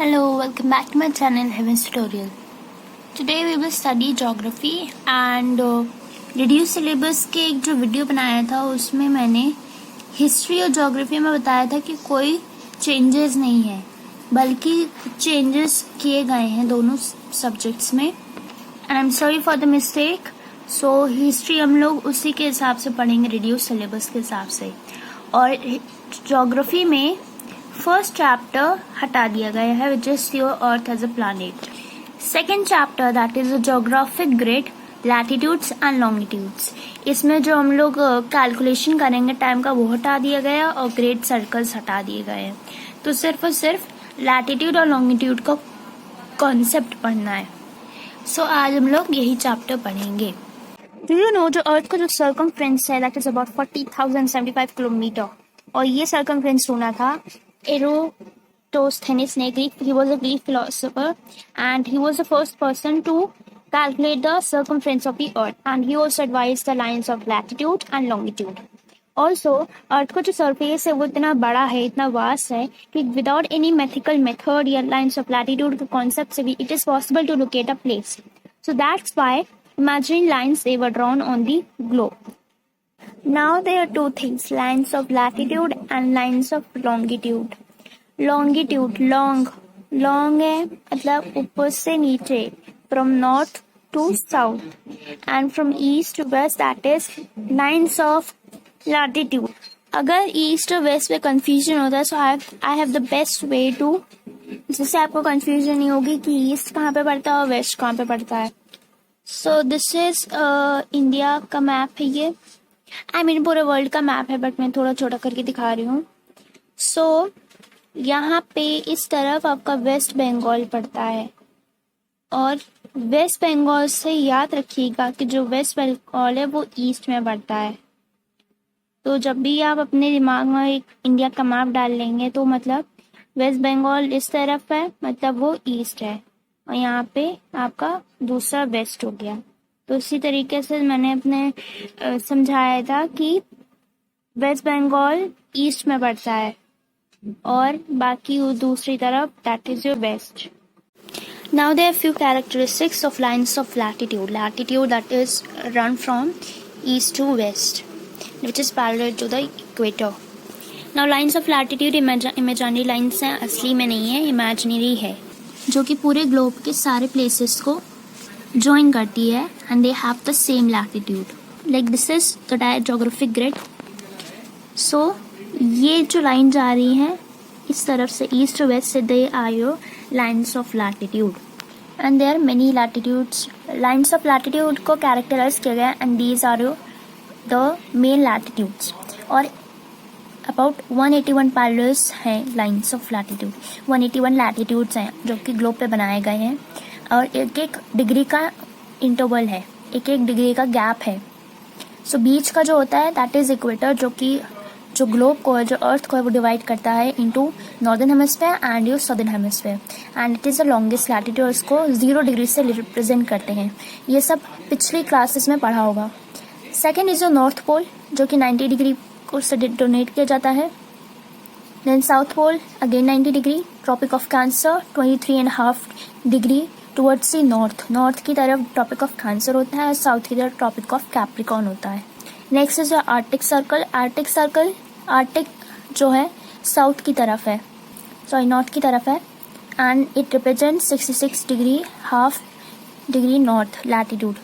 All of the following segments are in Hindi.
Hello, welcome back to my channel Heaven's Tutorial. Today we will study geography and reduce syllabus के एक जो वीडियो बनाया था उसमें मैंने हिस्ट्री और ज्योग्राफी में बताया था कि कोई चेंजेस नहीं है बल्कि चेंजेस किए गए हैं दोनों सब्जेक्ट्स में and I am sorry for the mistake. So history हम लोग उसी के हिसाब से पढ़ेंगे रिड्यूस सिलेबस के हिसाब से और ज्योग्राफी में फर्स्ट चैप्टर हटा दिया गया है which is your earth as a planet. Second chapter that is a geographic grid latitudes and longitudes. इसमें जो हम लोग कैलकुलेशन करेंगे टाइम का वो हटा दिया गया और ग्रेड सर्कल्स हटा दिए गए हैं. तो सिर्फ और सिर्फ लैटिट्यूड और लॉन्गिट्यूड का कॉन्सेप्ट पढ़ना है. सो आज हम लोग यही चैप्टर पढ़ेंगे. डू यू नो जो अर्थ का जो सर्कमफ्रेंस है दैट इज अबाउट 40,075 किलोमीटर और ये सर्कमफ्रेंस होना था Eratosthenes ने. He was a Greek philosopher and he was the first person to calculate the circumference of the earth and he also advised the lines of latitude and longitude. Also, अर्थ का जो सरफेस है वो इतना बड़ा है, इतना वास्ट है कि विदाउट एनी मैथमेटिकल मेथड या लाइन्स ऑफ लैटिट्यूड के कॉन्सेप्ट से भी it is possible to locate a place. So that's why imaginary lines they were drawn on the globe. Now there are two things, lines of latitude and lines of longitude. Longitude, long है मतलब ऊपर से नीचे, from north to south and from east to west that is lines of latitude. अगर east और west में confusion होता है so I have the best way to जिससे आपको confusion नहीं होगी कि east कहाँ पे पड़ता है और west कहाँ पे पड़ता है. So this is इंडिया का मैप है ये. पूरे वर्ल्ड का मैप है बट मैं थोड़ा छोटा करके दिखा रही हूँ. सो यहाँ पे इस तरफ आपका वेस्ट बंगाल पड़ता है और वेस्ट बंगाल से याद रखिएगा कि जो वेस्ट बंगाल है वो ईस्ट में पड़ता है. तो जब भी आप अपने दिमाग में एक इंडिया का मैप डाल लेंगे तो मतलब वेस्ट बंगाल इस तरफ है मतलब वो ईस्ट है और यहाँ पे आपका दूसरा वेस्ट हो गया. तो इसी तरीके से मैंने अपने समझाया था कि वेस्ट बंगाल ईस्ट में पड़ता है और बाकी वो दूसरी तरफ that is your west. Now there are few characteristics of lines of latitude. Latitude that is run from east to west which is parallel to the equator. Now lines of latitude imaginary lines हैं, असली में नहीं है, इमेजिनरी है जो कि पूरे ग्लोब के सारे प्लेसेस को ज्वाइन करती है and they have the same latitude. Like this is the geographic grid. So ये जो लाइन जा रही हैं इस तरफ से ईस्ट टू वेस्ट से they are your lines of latitude and there are many latitudes. Lines of latitude को कैरेक्टराइज किया गया and these are your the main latitudes. और अबाउट 181 पैरेलल्स हैं लाइन्स ऑफ लैटिट्यूड. 181 लैटिट्यूड्स हैं जो कि ग्लोब पे बनाए गए हैं और एक एक डिग्री का इंटरवल है, एक एक डिग्री का गैप है. सो बीच का जो होता है दैट इज इक्वेटर जो कि जो ग्लोब को है, जो अर्थ को है वो डिवाइड करता है into northern hemisphere and your southern hemisphere and it is the longest latitude. इसको 0 डिग्री से रिप्रेजेंट करते हैं. ये सब पिछली क्लासेस में पढ़ा होगा. Second is your north pole जो कि 90 डिग्री को से डोनेट किया जाता है. Then south pole again 90 degree. Tropic of cancer 23.5 degree towards the north की तरफ ट्रॉपिक ऑफ कैंसर होता है, साउथ की तरफ ट्रॉपिक ऑफ कैप्रिकॉर्न होता है. Next is Arctic circle. Arctic जो है साउथ की तरफ है, सॉरी नॉर्थ की तरफ है and it represent 66 degree half degree north latitude.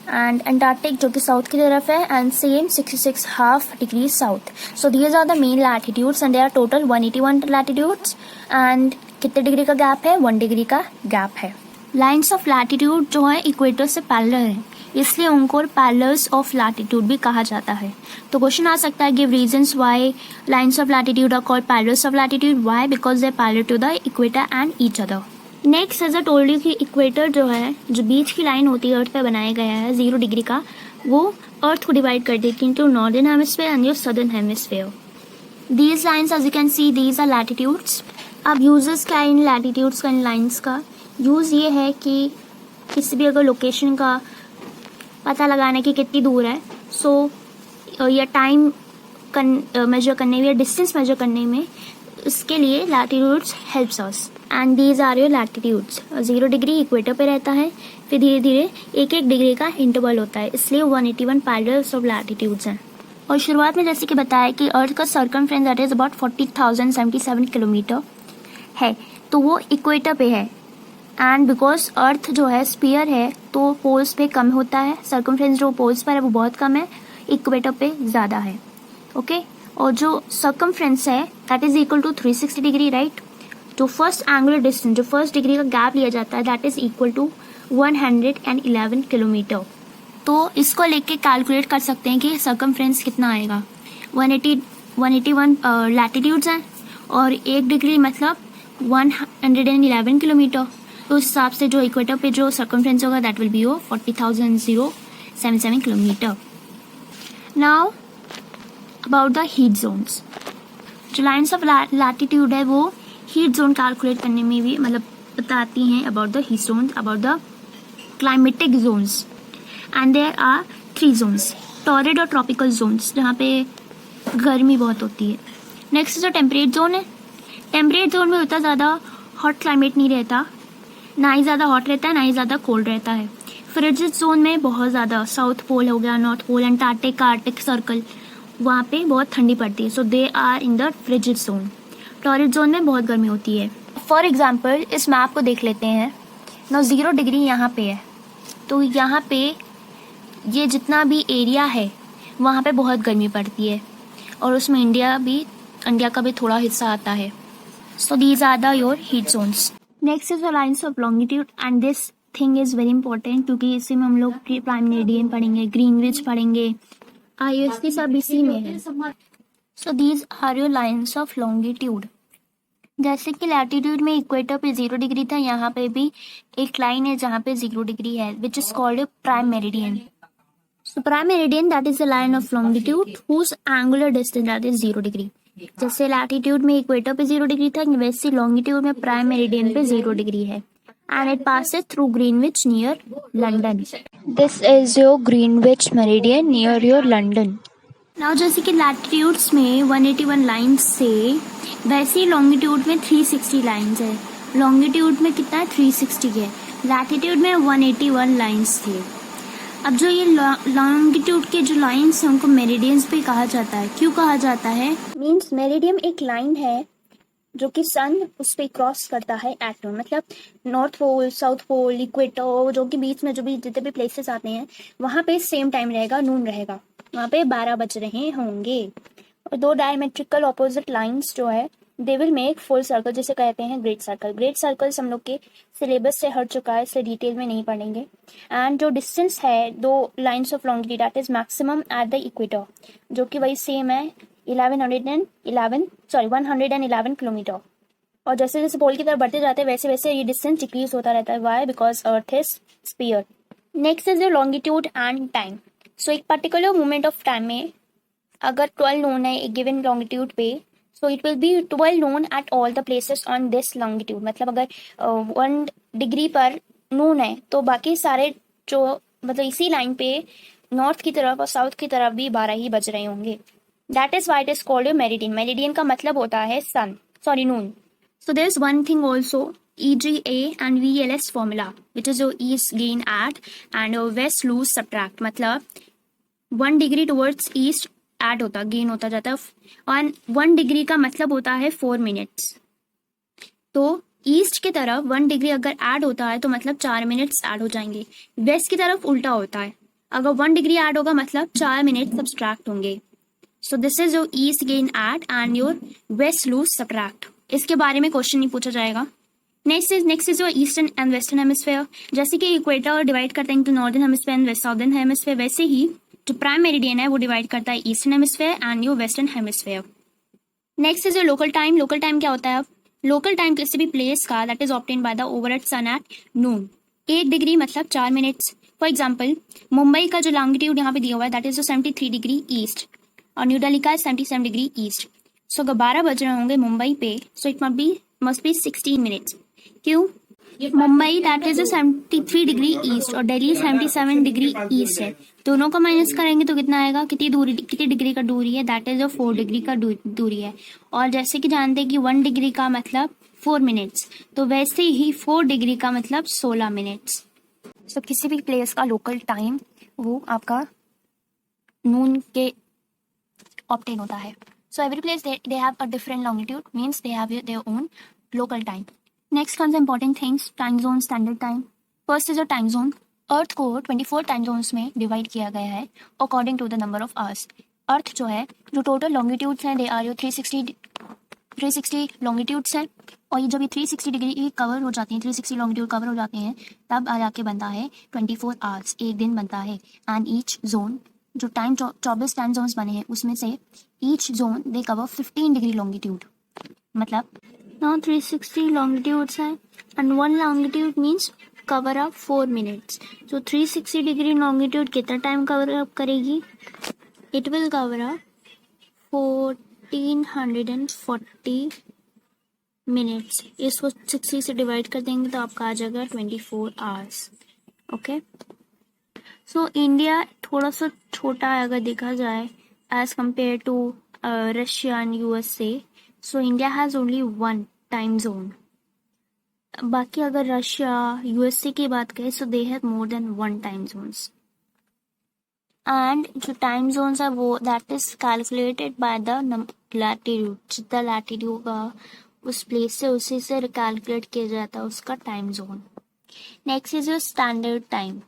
And Antarctic जो कि साउथ की तरफ है and same 66 half degree south. So these are the main latitudes and they are total 181 latitudes and कितने डिग्री का गैप है? 1 डिग्री का गैप है. लाइन्स ऑफ लैटिट्यूड जो है इक्वेटर से पैरेलल है इसलिए उनको पैरेलल्स ऑफ लैटिट्यूड भी कहा जाता है. तो क्वेश्चन आ सकता है give reasons why lines of latitude are called parallels of latitude. Why? Because they are parallel to the equator and each other. Next as a told you कि इक्वेटर जो है जो बीच की लाइन होती है अर्थ पे बनाया गया है 0 डिग्री का, वो अर्थ को डिवाइड कर देती है into northern hemisphere and your southern hemisphere. These lines as you can see these are latitudes. अब यूजेस क्या है इन लैटिट्यूड्स का, इन लाइन्स का? यूज़ ये है कि किसी भी अगर लोकेशन का पता लगाने की कितनी दूर है सो या टाइम मेजर करने में या डिस्टेंस मेजर करने में इसके लिए latitudes helps us and these are your latitudes. 0 degree equator पे रहता है, फिर धीरे धीरे 1-1 डिग्री का इंटरवल होता है, इसलिए 181 पैरेलल्स ऑफ लैटिट्यूड्स हैं। और शुरुआत में जैसे कि बताया कि अर्थ का circumference that is about 40,077 kilometre है, तो वो इक्वेटर पे है। एंड बिकॉज अर्थ जो है स्फीयर है तो पोल्स पे कम होता है, सर्कमफ्रेंस जो पोल्स पर है वो बहुत कम है, इक्वेटर पे ज़्यादा है। ओके और जो सर्कमफ्रेंस है that is equal to 360 degree, right. जो फर्स्ट एंगुलर डिस्टेंस, जो फर्स्ट डिग्री का गैप लिया जाता है that is equal to 111 kilometre. तो इसको लेके कैलकुलेट कर सकते हैं कि सर्कमफ्रेंस कितना आएगा। 181 लैटिट्यूड्स हैं और 1 डिग्री मतलब 111 किलोमीटर। तो उस हिसाब से जो इक्वेटर पे जो सर्कमफ्रेंस होगा that will be 40,077 kilometre. Now about the heat Jones. जो लाइन्स ऑफ लैटिट्यूड है वो हीट जोन कैलकुलेट करने में भी मतलब बताती हैं about the heat zones, about the climatic zones. And there are 3 zones, torrid और ट्रॉपिकल जोन्स, जहाँ पे गर्मी बहुत होती है। नेक्स्ट जो टेम्परेट जोन है, टेम्परेट जोन में उतना ज़्यादा हॉट क्लाइमेट नहीं रहता, ना ही ज़्यादा हॉट रहता है ना ही ज़्यादा कोल्ड रहता है। फ्रिजिड जोन में बहुत ज़्यादा, साउथ पोल हो गया, north pole, Antarctic, Arctic circle, वहाँ पे बहुत ठंडी पड़ती है, so they are in the frigid zone. Torrid zone में बहुत गर्मी होती है। फॉर एग्जाम्पल इस मैप को देख लेते हैं ना, 0 डिग्री यहाँ पे है, तो यहाँ पे ये जितना भी एरिया है वहाँ पे बहुत गर्मी पड़ती है और उसमें इंडिया का भी थोड़ा हिस्सा आता है। So these are the your heat zones. Next is the lines of longitude and this thing is very important क्योंकि इसी में हम लोग प्राइम मेरिडियन पढ़ेंगे, ग्रीनविच पढ़ेंगे, IUST सब इसी में है। So these are your lines of longitude. जैसे कि लैटिट्यूड में इक्वेटर पे 0 डिग्री था, यहाँ पे भी एक लाइन है जहाँ पे 0 डिग्री है which is called prime meridian. So prime meridian that is the line of longitude whose angular distance that is 0 degree. जैसे लैटिट्यूड में इक्वेटर पे 0 डिग्री था, वैसे लॉन्गिट्यूड में प्राइम मेरिडियन पे 0 डिग्री है। And it passes through Greenwich near London. This is your Greenwich meridian near your London. Now जैसे कि लैटिट्यूड्स में 181 लाइन्स से, वैसे ही लॉन्गिट्यूड में 360 लाइन्स है। लॉन्गिट्यूड में कितना है 360 है, लैटिट्यूड में 181 लाइन्स थे। अब जो ये लॉन्गिट्यूड के जो लाइन्स हैं उनको मेरिडियंस भी कहा जाता है। क्यों कहा जाता है? मीन्स मेरिडियम एक लाइन है जो कि सन उस पर क्रॉस करता है एट नून, मतलब north pole, south pole, equator, जो कि बीच में जो भी जितने भी प्लेसेस आते हैं वहाँ पे सेम टाइम रहेगा, नून रहेगा, वहाँ पे 12 बज रहे होंगे। और 2 डायमेट्रिकल ऑपोजिट लाइन्स जो है they will make full circle, जिसे कहते हैं ग्रेट सर्कल। ग्रेट सर्कल्स हम लोग के सिलेबस से हट चुका है, इसलिए डिटेल में नहीं पढ़ेंगे। एंड जो डिस्टेंस है 2 lines of longitude that is maximum at the equator, जो कि वही सेम है 111 किलोमीटर। और जैसे जैसे पोल की तरफ बढ़ते जाते हैं वैसे वैसे ये डिस्टेंस डिक्रीज होता रहता है। Why? Because earth is sphere. Next is your longitude and time. So एक पर्टिकुलर मोमेंट ऑफ टाइम में अगर 12 नोन है एक गिवन लॉन्गिट्यूड पे, so it will B 12 known at all the places on this longitude. मतलब अगर 1 डिग्री पर नून है तो बाकी सारे जो मतलब इसी लाइन पे नॉर्थ की तरफ और साउथ की तरफ भी 12 ही बज रहे होंगे। That is why it is called meridian. Meridian का मतलब होता है sun, sorry noon. So there is one thing also, EGA and VLS formula, which is your east gain add and your west lose subtract। मतलब 1 डिग्री टुवर्ड्स ईस्ट ऐड होता, गेन होता जाता है, और 1 डिग्री का मतलब होता है 4 मिनट्स। तो ईस्ट की तरफ 1 डिग्री अगर ऐड होता है तो मतलब 4 मिनट्स ऐड हो जाएंगे। वेस्ट की तरफ उल्टा होता है, अगर 1 डिग्री ऐड होगा मतलब 4 मिनट सब्सट्रैक्ट होंगे। So this is your east gain add and your west lose subtract. इसके बारे में क्वेश्चन नहीं पूछा जाएगा। Next is your eastern and western hemisphere. जैसे कि इक्वेटर डिवाइड करते हैं northern hemisphere and southern hemisphere, वैसे ही जो प्राइम मेरिडियन है वो डिवाइड करता है eastern hemisphere and your western hemisphere. Next is your local time. Local time क्या होता है? अब लोकल टाइम किसी भी प्लेस का that is obtain by the overhead sun at noon. 1 degree मतलब 4 मिनट्स। फॉर एग्जाम्पल मुंबई का जो लॉन्गिट्यूड यहाँ पे दिया हुआ है दैट इज 73 डिग्री ईस्ट और न्यू दिल्ली का 77 डिग्री ईस्ट। सो अगर 12 बज रहे होंगे मुंबई पे, so it must be 16 minutes. क्यों? Mumbai that is 73 degree east और दिल्ली 77 डिग्री ईस्ट है। दोनों को माइनस करेंगे तो कितना आएगा, कितनी डिग्री का दूरी है, दैट इज 4 डिग्री का दूरी है। और जैसे कि जानते हैं कि 1 डिग्री का मतलब 4 मिनट्स, तो वैसे ही 4 डिग्री का मतलब 16 मिनट्स। तो किसी भी प्लेस का लोकल टाइम वो आपका नून के ऑब्टेन होता है। So every place they have a different longitude, means they have their own local time. Next comes important things, time zone, standard time. First is a time zone. अर्थ को 24 टाइम जोन्स में डिवाइड किया गया है according to the number of hours. Earth जो है, जो टोटल लॉन्गिट्यूड्स हैं दे आर योर 360 लॉन्गिट्यूड्स हैं, और ये जब ये 360 डिग्री कवर हो जाती हैं, 360 लॉन्गिट्यूड कवर हो जाते हैं, तब आ जाके बनता है 24 आवर्स, एक दिन बनता है। एंड ईच जोन, जो 24 टाइम जोन्स बने हैं उसमें से ईच जोन दे कवर 15 डिग्री लॉन्गिट्यूड। मतलब now 360 longitudes है and one longitude means cover up 4 minutes. So 360 degree longitude कितना टाइम कवर अप करेगी? It will cover up 1440 minutes. इसको 60 से डिवाइड कर देंगे तो आपका आ जाएगा 24 hours. ओके, सो इंडिया थोड़ा सा छोटा है अगर देखा जाए as compare to Russia and USA. So India has only 1 time zone. बाकी अगर रशिया यूएसए की बात करें so they have more than 1 time zones. And जो टाइम जोन्स है वो that is calculated by the latitude, जितना लैटिट्यूड होगा उस प्लेस से उसी से कैलकुलेट किया जाता है उसका time zone. Next is your standard time.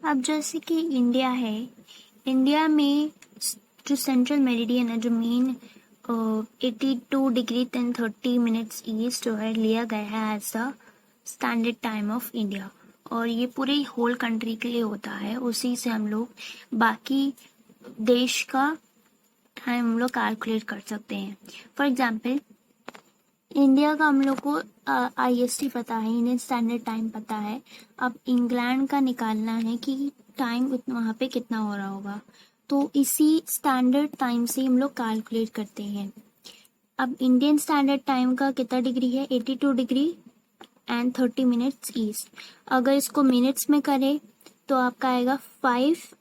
अब जैसे कि इंडिया है, इंडिया में जो सेंट्रल मेरिडियन है, जो मेन 82 डिग्री 30 मिनट्स ईस्ट जो है लिया गया है as the standard time of India, और ये पूरी होल कंट्री के लिए होता है। उसी से हम लोग बाकी देश का टाइम हम लोग कैलकुलेट कर सकते हैं। फॉर एग्जाम्पल इंडिया का हम लोग को IST पता है, इंडियन स्टैंडर्ड टाइम पता है। अब इंग्लैंड का निकालना है कि टाइम वहाँ पे कितना हो रहा होगा, तो इसी स्टैंडर्ड टाइम से हम लोग कैलकुलेट करते हैं। अब इंडियन स्टैंडर्ड टाइम का कितना डिग्री है, 82 डिग्री एंड 30 मिनट्स ईस्ट। अगर इसको मिनट्स में करें तो आपका आएगा 5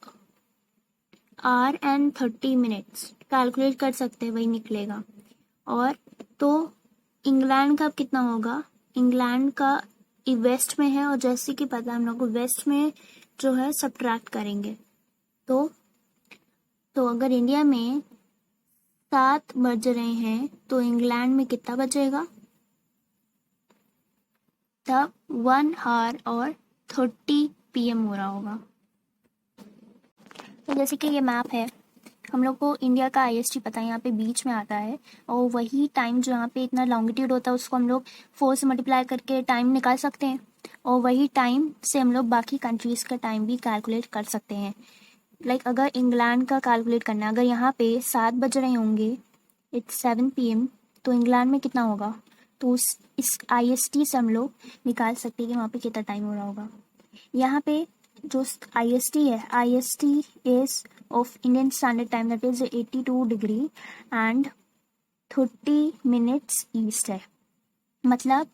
आवर एंड 30 मिनट्स। कैलकुलेट कर सकते हैं, वही निकलेगा। और तो इंग्लैंड का कितना होगा, इंग्लैंड का वेस्ट में है, और जैसे कि पता है हम लोग को वेस्ट में जो है सब्ट्रैक्ट करेंगे तो अगर इंडिया में 7 बज रहे हैं तो इंग्लैंड में कितना बजेगा, तब 1 आवर और 30 PM हो रहा होगा। तो जैसे कि ये मैप है, हम लोग को इंडिया का IST पता है, यहाँ पे बीच में आता है, और वही टाइम जो यहाँ पे इतना लॉन्गिट्यूड होता है उसको हम लोग 4 से मल्टीप्लाई करके टाइम निकाल सकते हैं, और वही टाइम से हम लोग बाकी कंट्रीज़ का टाइम भी कैलकुलेट कर सकते हैं। लाइक अगर इंग्लैंड का कैलकुलेट करना है, अगर यहाँ पे 7 बज रहे होंगे, इट्स 7 PM, तो इंग्लैंड में कितना होगा, तो इस IST से हम लोग निकाल सकते हैं कि वहाँ पे कितना टाइम हो रहा होगा। यहाँ पे जो IST है, IST is of Indian standard time, that is 82 degree and 30 minutes east है। मतलब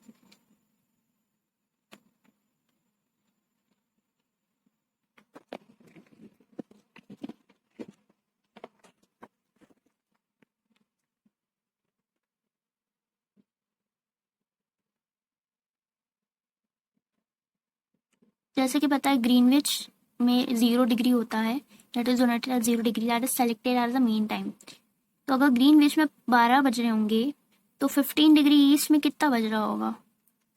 जैसे कि पता है ग्रीनविच में 0 डिग्री होता है, that is denoted at 0 degree, that is selected as the main time. तो अगर ग्रीनविच में 12 बज रहे होंगे तो 15 डिग्री ईस्ट में कितना बज रहा होगा,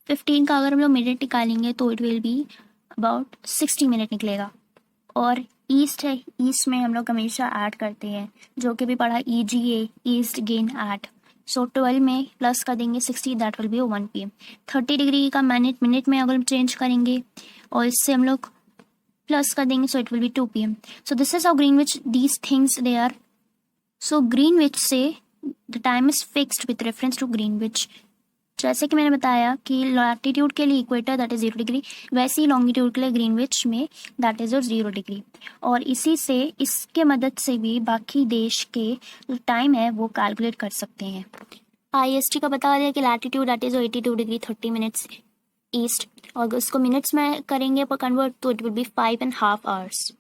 15 का अगर हम लोग मिनट निकालेंगे तो it will be about 60 minute निकलेगा। और ईस्ट है, ईस्ट में हम लोग हमेशा ऐड करते हैं, जो कि भी पढ़ा EGA, ईस्ट गेन ऐड। सो 12 में प्लस कर देंगे 60, that will be 1 PM। 30 degree का मिनट में अगर हम चेंज करेंगे और इससे हम लोग प्लस कर देंगे, so it will be 2 PM। So this is how Greenwich these things they are. So Greenwich से the time is fixed with reference to Greenwich. जैसे कि मैंने बताया कि लैटिट्यूड के लिए इक्वेटर दैट इज 0 डिग्री, वैसे ही लॉन्गिट्यूड के लिए ग्रीनविच में दैट इज 0 डिग्री। और इसी से इसके मदद से भी बाकी देश के जो टाइम है वो कैलकुलेट कर सकते हैं। IST का बता दिया कि latitude that is 82 degree 30 minutes east, और उसको मिनट्स में करेंगे पर कन्वर्ट तो it will B 5.5 hours.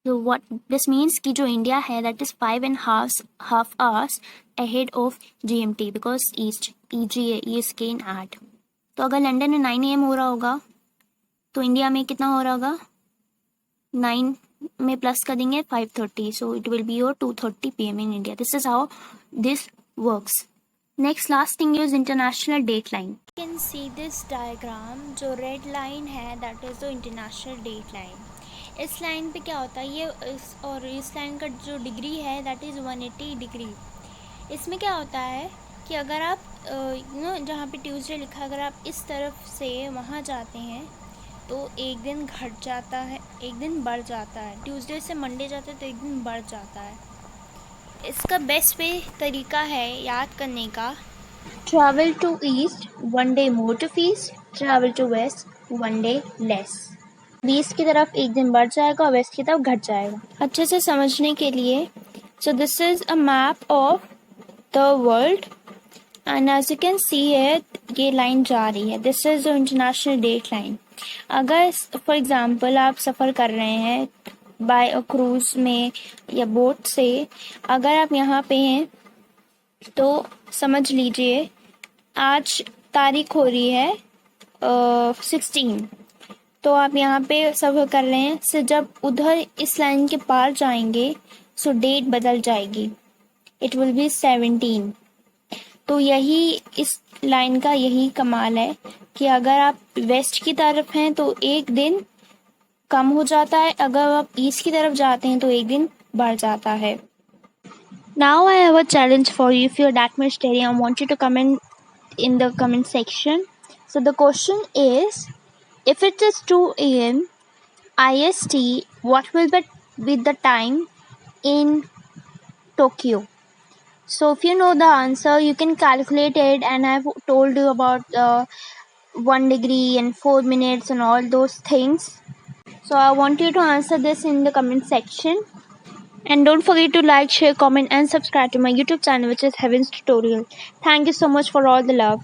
So what this means कि जो इंडिया है that is 5.5 hours ahead of GMT because East EGA East can add. तो अगर लंदन में 9 AM हो रहा होगा तो इंडिया में कितना हो रहा होगा, 9 में प्लस कर देंगे 5:30, so it will be your 2:30 PM in India. This is how this works. Next last thing is international date line. You can see this diagram. जो red line है that is the international date line. इस लाइन पे क्या होता है ये इस लाइन का जो डिग्री है दैट इज़ 180 डिग्री. इसमें क्या होता है कि अगर आप जहाँ पे ट्यूसडे लिखा है, अगर आप इस तरफ से वहाँ जाते हैं तो एक दिन घट जाता है, एक दिन बढ़ जाता है. ट्यूसडे से मंडे जाते हैं तो एक दिन बढ़ जाता है. इसका बेस्ट वे तरीका है याद करने का, travel to east 1 day more to feast, travel to west 1 day less. East की तरफ एक दिन बढ़ जाएगा और वेस्ट की तरफ घट जाएगा. अच्छे से समझने के लिए, so this is a map of the world and as you can see है ये लाइन जा रही है. This is the international date line. अगर फॉर एग्जांपल आप सफ़र कर रहे हैं बाय अ क्रूज में या बोट से, अगर आप यहाँ पे हैं तो समझ लीजिए आज तारीख हो रही है 16, तो आप यहाँ पे सफ़र कर रहे हैं. सो जब उधर इस लाइन के पार जाएंगे सो डेट बदल जाएगी, इट विल बी 17. तो यही इस लाइन का यही कमाल है कि अगर आप वेस्ट की तरफ हैं तो एक दिन कम हो जाता है, अगर आप ईस्ट की तरफ जाते हैं तो एक दिन बढ़ जाता है. Now I have a challenge for you. If you're that much daring, I want you to comment in the comment section. So the question is, if it is 2 AM IST, what will be the time in Tokyo? So if you know the answer, you can calculate it, and I've told you about 1 degree and 4 minutes and all those things. So I want you to answer this in the comment section. And don't forget to like, share, comment and subscribe to my YouTube channel, which is Heaven's Tutorial. Thank you so much for all the love.